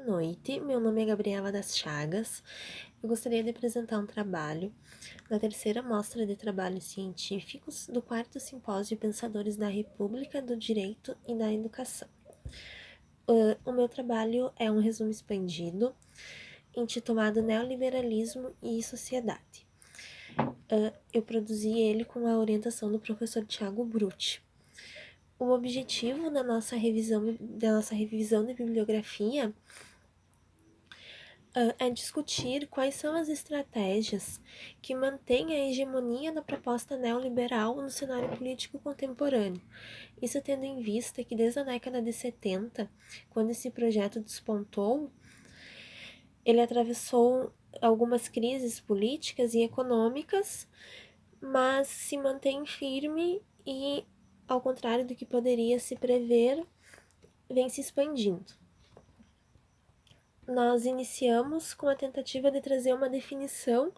Boa noite, meu nome é Gabriela das Chagas. Eu gostaria de apresentar um trabalho da terceira mostra de trabalhos científicos do quarto simpósio de Pensadores da República, do Direito e da Educação. O meu trabalho é um resumo expandido, intitulado Neoliberalismo e Sociedade. Eu produzi ele com a orientação do professor Tiago Brutti. O objetivo da nossa revisão de bibliografia é discutir quais são as estratégias que mantêm a hegemonia da proposta neoliberal no cenário político contemporâneo. Isso tendo em vista que desde a década de 70, quando esse projeto despontou, ele atravessou algumas crises políticas e econômicas, mas se mantém firme e, ao contrário do que poderia se prever, vem se expandindo. Nós iniciamos com a tentativa de trazer uma definição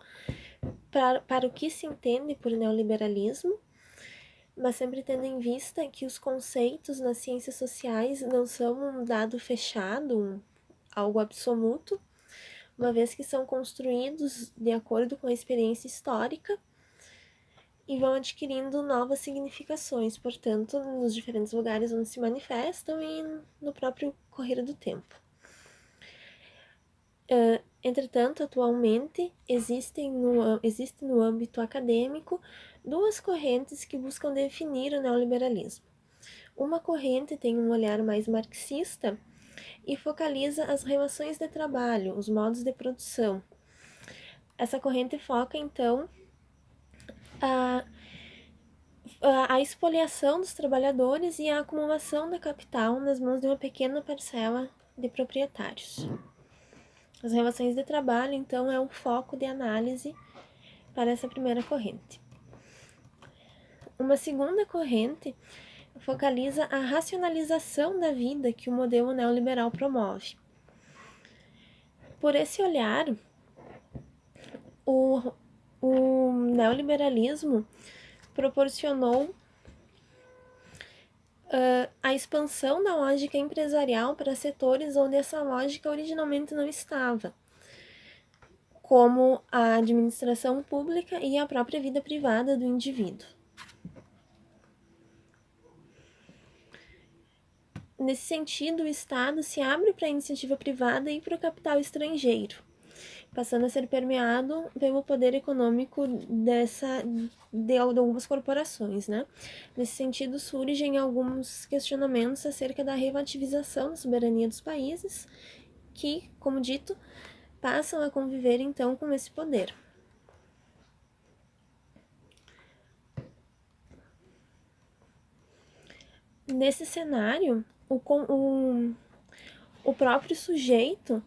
para o que se entende por neoliberalismo, mas sempre tendo em vista que os conceitos nas ciências sociais não são um dado fechado, algo absoluto, uma vez que são construídos de acordo com a experiência histórica e vão adquirindo novas significações, portanto, nos diferentes lugares onde se manifestam e no próprio correr do tempo. Entretanto, atualmente, existe no âmbito acadêmico duas correntes que buscam definir o neoliberalismo. Uma corrente tem um olhar mais marxista e focaliza as relações de trabalho, os modos de produção. Essa corrente foca, então, a expoliação dos trabalhadores e a acumulação da capital nas mãos de uma pequena parcela de proprietários. As relações de trabalho, então, é o foco de análise para essa primeira corrente. Uma segunda corrente focaliza a racionalização da vida que o modelo neoliberal promove. Por esse olhar, o neoliberalismo proporcionou a expansão da lógica empresarial para setores onde essa lógica originalmente não estava, como a administração pública e a própria vida privada do indivíduo. Nesse sentido, o Estado se abre para a iniciativa privada e para o capital estrangeiro, passando a ser permeado pelo poder econômico de algumas corporações, né? Nesse sentido, surgem alguns questionamentos acerca da relativização da soberania dos países, que, como dito, passam a conviver então com esse poder. Nesse cenário, o próprio sujeito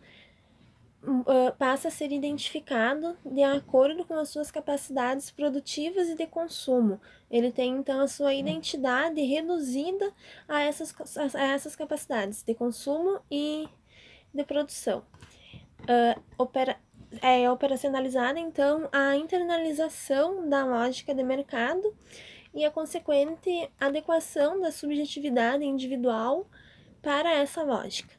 passa a ser identificado de acordo com as suas capacidades produtivas e de consumo. Ele tem, então, a sua identidade reduzida a essas capacidades de consumo e de produção. É operacionalizada, então, a internalização da lógica de mercado e a consequente adequação da subjetividade individual para essa lógica.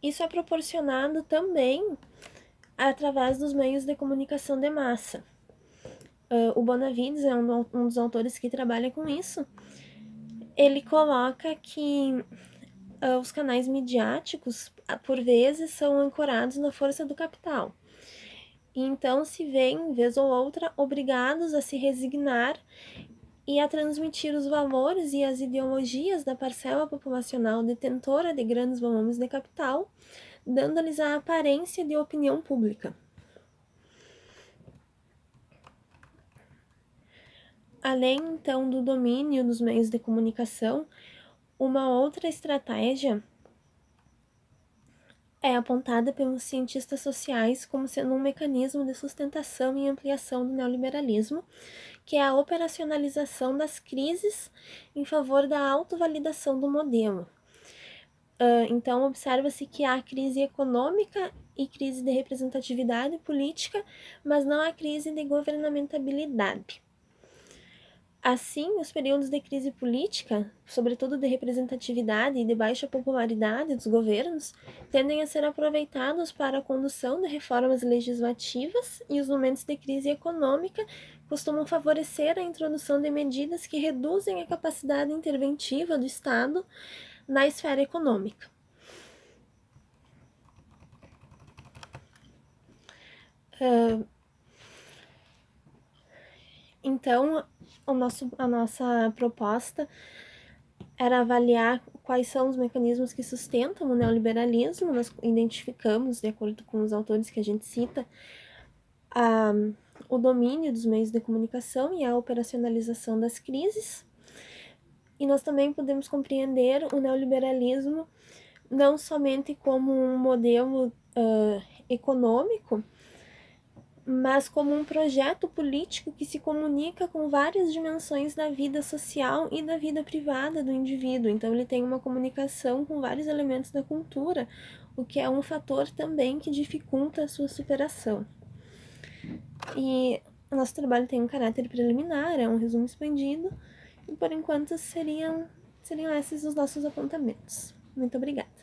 Isso é proporcionado também através dos meios de comunicação de massa. O Bonavides é um dos autores que trabalha com isso. Ele coloca que os canais midiáticos, por vezes, são ancorados na força do capital. E então se veem, vez ou outra, obrigados a se resignar e a transmitir os valores e as ideologias da parcela populacional detentora de grandes volumes de capital, dando-lhes a aparência de opinião pública. Além, então, do domínio dos meios de comunicação, uma outra estratégia é apontada pelos cientistas sociais como sendo um mecanismo de sustentação e ampliação do neoliberalismo, que é a operacionalização das crises em favor da autovalidação do modelo. Então, observa-se que há crise econômica e crise de representatividade política, mas não há crise de governamentabilidade. Assim, os períodos de crise política, sobretudo de representatividade e de baixa popularidade dos governos, tendem a ser aproveitados para a condução de reformas legislativas, e os momentos de crise econômica costumam favorecer a introdução de medidas que reduzem a capacidade interventiva do Estado na esfera econômica. Então, a nossa proposta era avaliar quais são os mecanismos que sustentam o neoliberalismo. Nós identificamos, de acordo com os autores que a gente cita, o domínio dos meios de comunicação e a operacionalização das crises. E nós também podemos compreender o neoliberalismo não somente como um modelo econômico, mas como um projeto político que se comunica com várias dimensões da vida social e da vida privada do indivíduo. Então, ele tem uma comunicação com vários elementos da cultura, o que é um fator também que dificulta a sua superação. E o nosso trabalho tem um caráter preliminar, é um resumo expandido, e por enquanto seriam esses os nossos apontamentos. Muito obrigada.